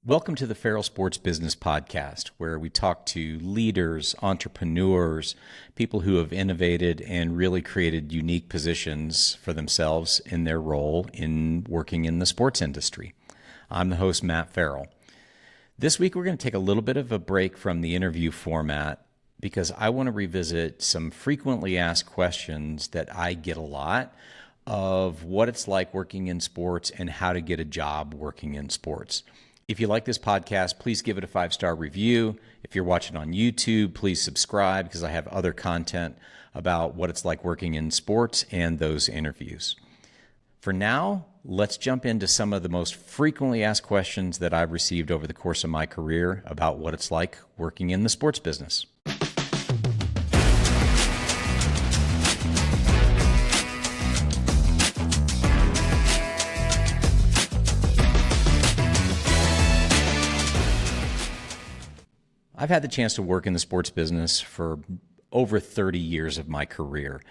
Welcome to the Farrell Sports Business podcast, where we talk to leaders, entrepreneurs, people who have innovated and really created unique positions for themselves in their role in working in the sports industry. I'm the host, Matt Farrell. This week, we're going to take a little bit of a break from the interview format because I want to revisit some frequently asked questions that I get a lot of what it's like working in sports and how to get a job working in sports. If you like this podcast, please give it a 5-star review. If you're watching on YouTube, please subscribe because I have other content about what it's like working in sports and those interviews. For now, let's jump into some of the most frequently asked questions that I've received over the course of my career about what it's like working in the sports business. I've had the chance to work in the sports business for over 30 years of my career,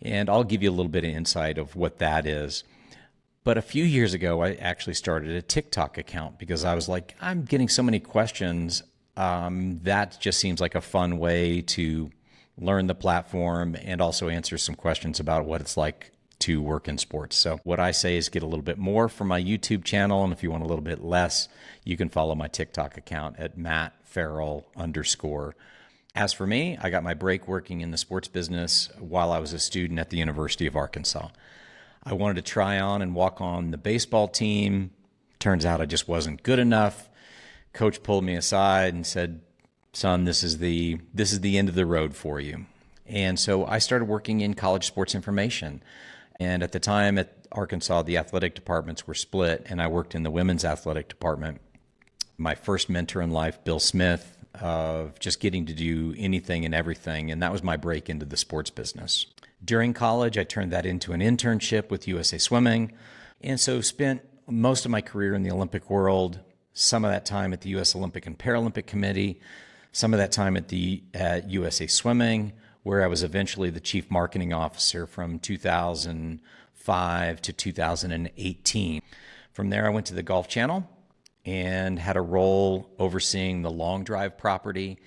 and I'll give you a little bit of insight of what that is. But a few years ago, I actually started a TikTok account because I was like, I'm getting so many questions. That just seems like a fun way to learn the platform and also answer some questions about what it's like to work in sports. So what I say is get a little bit more from my YouTube channel, and if you want a little bit less, you can follow my TikTok account at Matt Farrell _. As for me, I got my break working in the sports business while I was a student at the University of Arkansas. I wanted to try on and walk on the baseball team. Turns out I just wasn't good enough. Coach pulled me aside and said, "Son, this is the end of the road for you." And so I started working in college sports information. And at the time at Arkansas, the athletic departments were split, and I worked in the women's athletic department. My first mentor in life, Bill Smith, of just getting to do anything and everything, and that was my break into the sports business. During college, I turned that into an internship with USA Swimming, and so spent most of my career in the Olympic world, some of that time at the U.S. Olympic and Paralympic Committee, some of that time at USA Swimming, where I was eventually the chief marketing officer from 2005 to 2018. From there, I went to the Golf Channel and had a role overseeing the long drive property.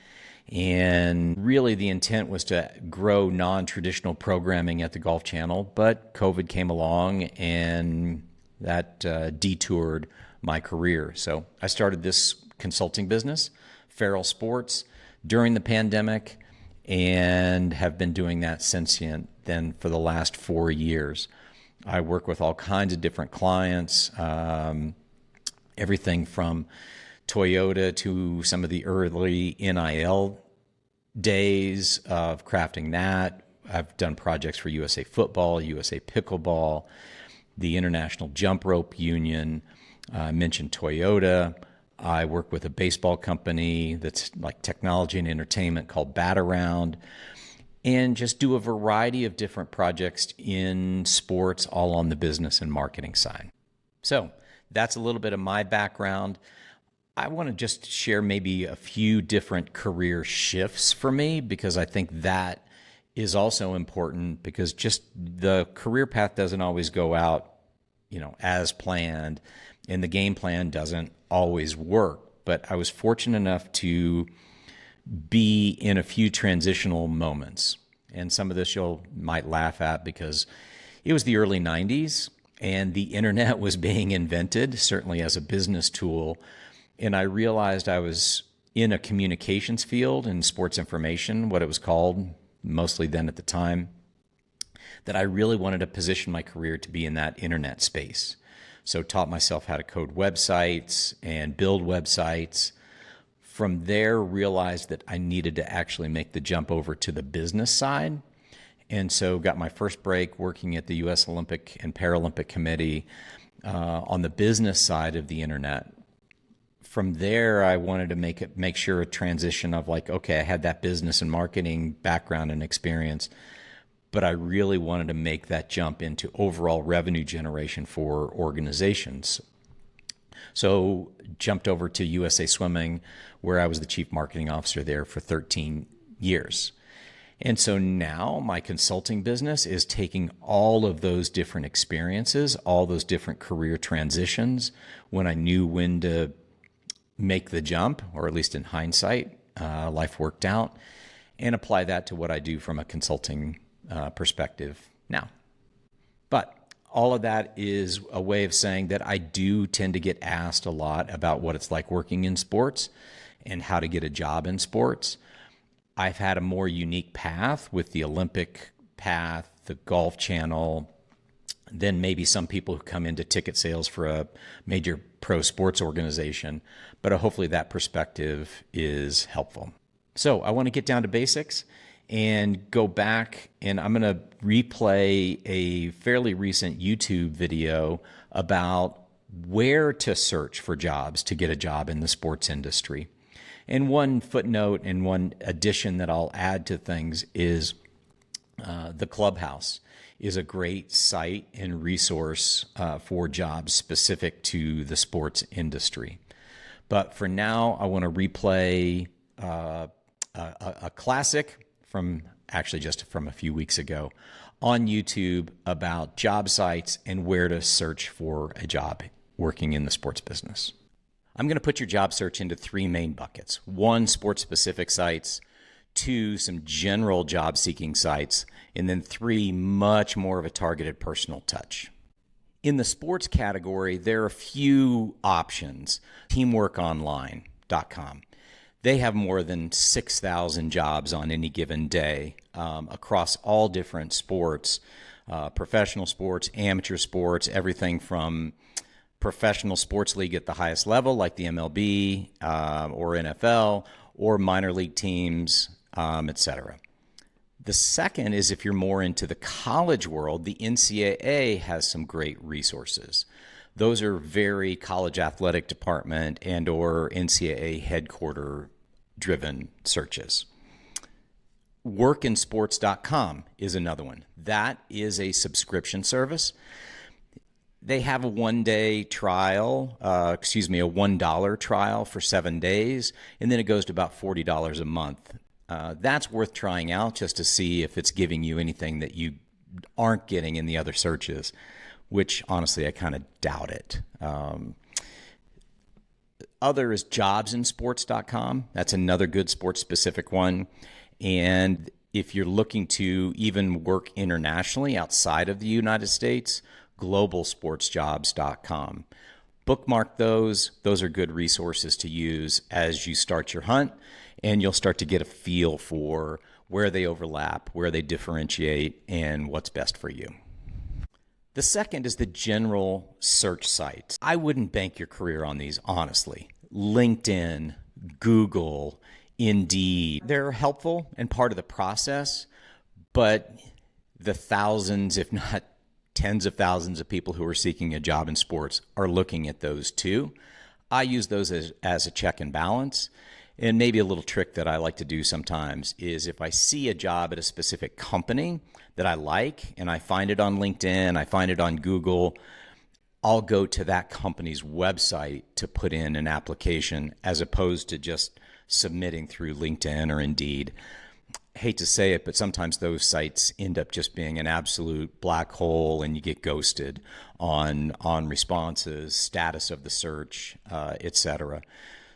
And really the intent was to grow non-traditional programming at the Golf Channel, but COVID came along and that detoured my career. So I started this consulting business, Farrell Sports, during the pandemic, and have been doing that since then for the last 4 years. I work with all kinds of different clients, everything from Toyota to some of the early NIL days of crafting that. I've done projects for USA Football, USA Pickleball, the International Jump Rope Union. I mentioned Toyota. I work with a baseball company that's like technology and entertainment called Bat Around, and just do a variety of different projects in sports, all on the business and marketing side. So that's a little bit of my background. I want to just share maybe a few different career shifts for me because I think that is also important because just the career path doesn't always go out, as planned, and the game plan doesn't always work. But I was fortunate enough to be in a few transitional moments. And some of this you might laugh at because it was the early 90s and the internet was being invented, certainly as a business tool. And I realized I was in a communications field in sports information, what it was called, mostly then at the time, that I really wanted to position my career to be in that internet space. So taught myself how to code websites and build websites. From there, realized that I needed to actually make the jump over to the business side. And so got my first break working at the U.S. Olympic and Paralympic Committee on the business side of the internet. From there, I wanted to make sure a transition of like, okay, I had that business and marketing background and experience, but I really wanted to make that jump into overall revenue generation for organizations. So jumped over to USA Swimming, where I was the chief marketing officer there for 13 years. And so now my consulting business is taking all of those different experiences, all those different career transitions, when I knew when to make the jump, or at least in hindsight, life worked out, and apply that to what I do from a consulting perspective now. But all of that is a way of saying that I do tend to get asked a lot about what it's like working in sports and how to get a job in sports. I've had a more unique path with the Olympic path, the Golf Channel, than maybe some people who come into ticket sales for a major pro sports organization. But hopefully that perspective is helpful. So I want to get down to basics and go back, and I'm going to replay a fairly recent YouTube video about where to search for jobs to get a job in the sports industry. And one footnote and one addition that I'll add to things is the Clubhouse is a great site and resource for jobs specific to the sports industry. But for now, I want to replay a classic from just from a few weeks ago on YouTube about job sites and where to search for a job working in the sports business. I'm going to put your job search into three main buckets. One, sports-specific sites. Two, some general job-seeking sites. And then three, much more of a targeted personal touch. In the sports category, there are a few options. Teamworkonline.com. They have more than 6,000 jobs on any given day across all different sports, professional sports, amateur sports, everything from professional sports league at the highest level like the MLB or NFL, or minor league teams, etc. The second is if you're more into the college world, the NCAA has some great resources. Those are very college athletic department and or NCAA headquarter driven searches. Workinsports.com is another one. That is a subscription service. They have a $1 trial, a $1 trial for 7 days, and then it goes to about $40 a month. That's worth trying out just to see if it's giving you anything that you aren't getting in the other searches, which honestly I kind of doubt it. Other is jobsinsports.com. That's another good sports-specific one. And if you're looking to even work internationally outside of the United States, globalsportsjobs.com. Bookmark those. Those are good resources to use as you start your hunt, and you'll start to get a feel for where they overlap, where they differentiate, and what's best for you. The second is the general search sites. I wouldn't bank your career on these, honestly. LinkedIn, Google, Indeed, they're helpful and part of the process, but the thousands, if not tens of thousands of people who are seeking a job in sports are looking at those too. I use those as a check and balance. And maybe a little trick that I like to do sometimes is if I see a job at a specific company that I like and I find it on LinkedIn, I find it on Google, I'll go to that company's website to put in an application as opposed to just submitting through LinkedIn or Indeed. Hate to say it, but sometimes those sites end up just being an absolute black hole and you get ghosted on responses, status of the search, etc.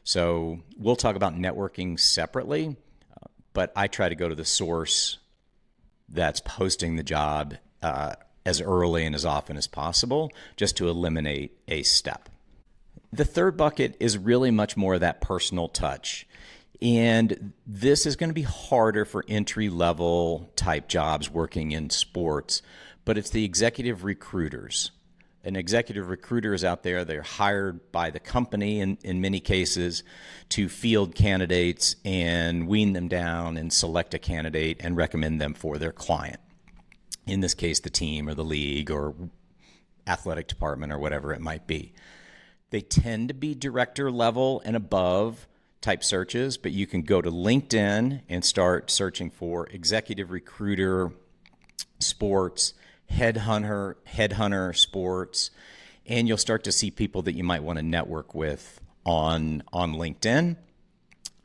So we'll talk about networking separately, but I try to go to the source that's posting the job as early and as often as possible, just to eliminate a step. The third bucket is really much more of that personal touch. And this is going to be harder for entry-level type jobs working in sports, but it's the executive recruiters. An executive recruiter is out there. They're hired by the company in many cases to field candidates and wean them down and select a candidate and recommend them for their client. In this case, the team or the league or athletic department or whatever it might be. They tend to be director level and above type searches, but you can go to LinkedIn and start searching for executive recruiter sports, headhunter sports, and you'll start to see people that you might want to network with on LinkedIn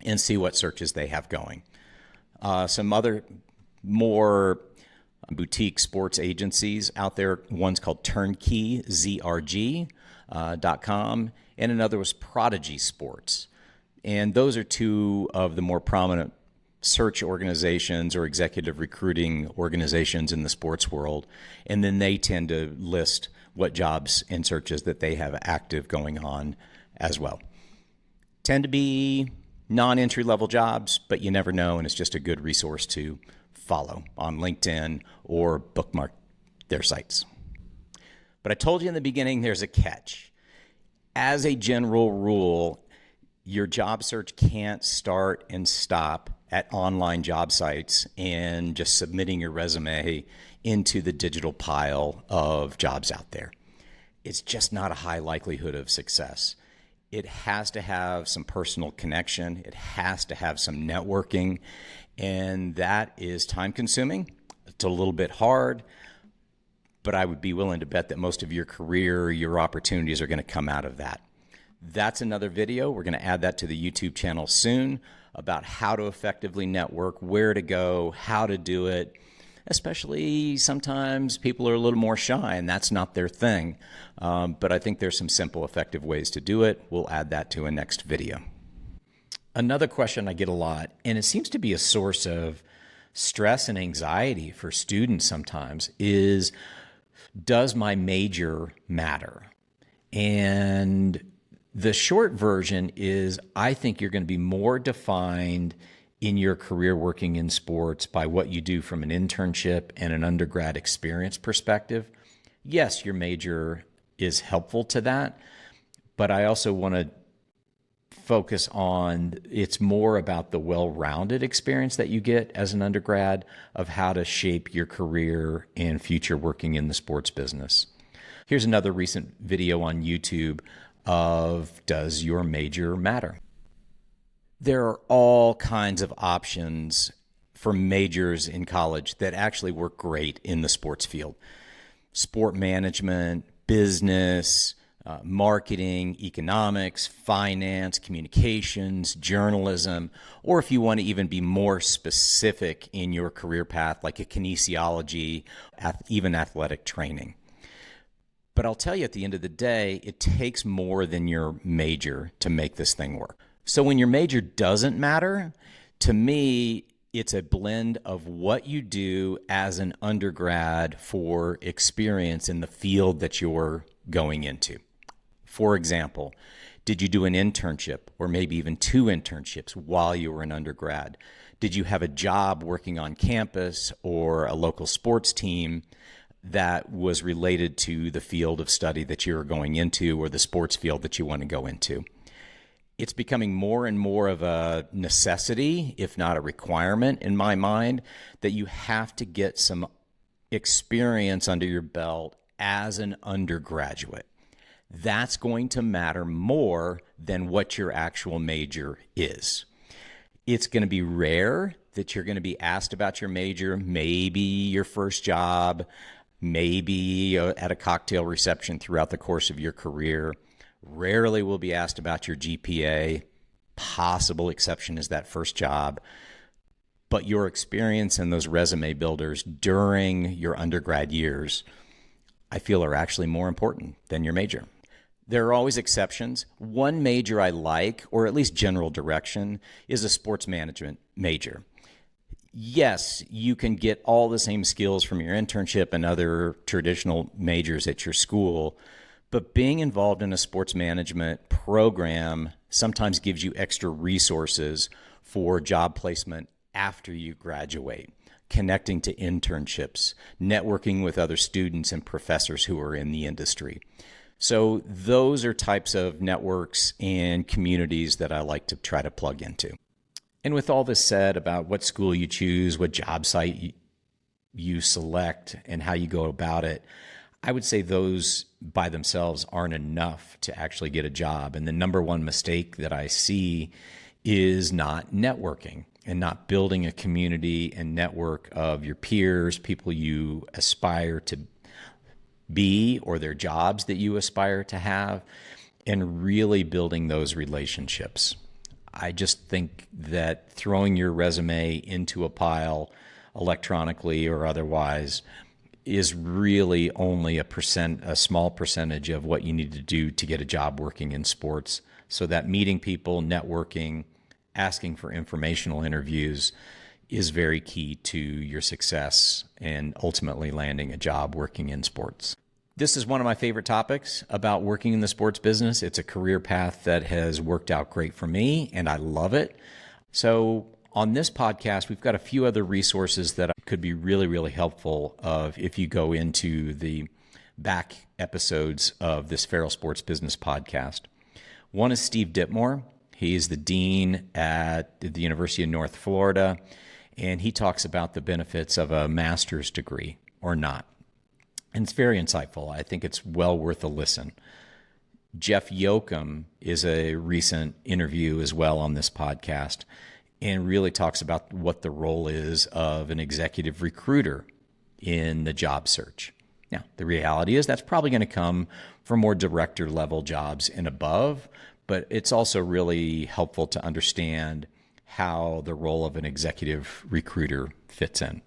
and see what searches they have going. Some other more boutique sports agencies out there, one's called Turnkey, ZRG.com, and another was Prodigy Sports. And those are two of the more prominent search organizations or executive recruiting organizations in the sports world. And then they tend to list what jobs and searches that they have active going on as well. Tend to be non-entry level jobs, but you never know, and it's just a good resource to follow on LinkedIn or bookmark their sites. But I told you in the beginning, there's a catch. As a general rule, your job search can't start and stop at online job sites and just submitting your resume into the digital pile of jobs out there. It's just not a high likelihood of success. It has to have some personal connection. It has to have some networking, and that is time consuming. It's a little bit hard, but I would be willing to bet that most of your career, your opportunities are going to come out of that. That's another video. We're going to add that to the YouTube channel soon about how to effectively network, where to go, how to do it. Especially sometimes people are a little more shy and that's not their thing. But I think there's some simple, effective ways to do it. We'll add that to a next video. Another question I get a lot, and it seems to be a source of stress and anxiety for students sometimes, is does my major matter? And the short version is I think you're going to be more defined in your career working in sports by what you do from an internship and an undergrad experience perspective. Yes, your major is helpful to that, but I also want to focus on it's more about the well-rounded experience that you get as an undergrad of how to shape your career and future working in the sports business. Here's another recent video on YouTube of does your major matter? There are all kinds of options for majors in college that actually work great in the sports field. Sport management, business, marketing, economics, finance, communications, journalism, or if you want to even be more specific in your career path, like a kinesiology, even athletic training. But I'll tell you at the end of the day, it takes more than your major to make this thing work. So when your major doesn't matter, to me, it's a blend of what you do as an undergrad for experience in the field that you're going into. For example, did you do an internship or maybe even 2 internships while you were an undergrad? Did you have a job working on campus or a local sports team that was related to the field of study that you're going into or the sports field that you want to go into? It's becoming more and more of a necessity, if not a requirement in my mind, that you have to get some experience under your belt as an undergraduate. That's going to matter more than what your actual major is. It's going to be rare that you're going to be asked about your major, maybe your first job, maybe at a cocktail reception throughout the course of your career. Rarely will be asked about your GPA. Possible exception is that first job. But your experience and those resume builders during your undergrad years, I feel are actually more important than your major. There are always exceptions. One major I like, or at least general direction, is a sports management major. Yes, you can get all the same skills from your internship and other traditional majors at your school, but being involved in a sports management program sometimes gives you extra resources for job placement after you graduate, connecting to internships, networking with other students and professors who are in the industry. So those are types of networks and communities that I like to try to plug into. And with all this said about what school you choose, what job site you select, and how you go about it, I would say those by themselves aren't enough to actually get a job. And the number one mistake that I see is not networking and not building a community and network of your peers, people you aspire to be, or their jobs that you aspire to have, and really building those relationships. I just think that throwing your resume into a pile electronically or otherwise is really only a small percentage of what you need to do to get a job working in sports. So that meeting people, networking, asking for informational interviews is very key to your success and ultimately landing a job working in sports. This is one of my favorite topics about working in the sports business. It's a career path that has worked out great for me, and I love it. So on this podcast, we've got a few other resources that could be really, really helpful if you go into the back episodes of this Farrell Sports Business podcast. One is Steve Ditmore. He's the dean at the University of North Florida, and he talks about the benefits of a master's degree or not. And it's very insightful. I think it's well worth a listen. Jeff Yoakum is a recent interview as well on this podcast and really talks about what the role is of an executive recruiter in the job search. Now, the reality is that's probably going to come for more director level jobs and above, but it's also really helpful to understand how the role of an executive recruiter fits in.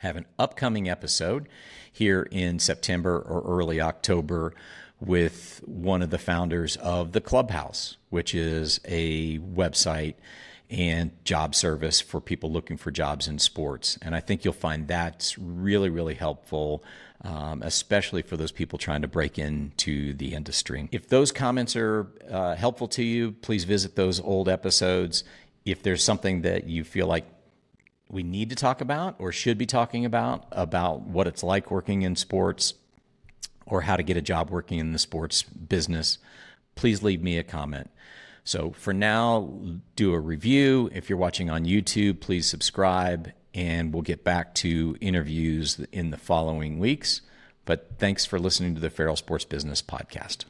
I have an upcoming episode here in September or early October with one of the founders of the Clubhouse, which is a website and job service for people looking for jobs in sports. And I think you'll find that's really, really helpful, especially for those people trying to break into the industry. If those comments are helpful to you, please visit those old episodes. If there's something that you feel like we need to talk about or should be talking about what it's like working in sports or how to get a job working in the sports business, please leave me a comment. So for now, do a review. If you're watching on YouTube, please subscribe, and we'll get back to interviews in the following weeks. But thanks for listening to the Farrell Sports Business podcast.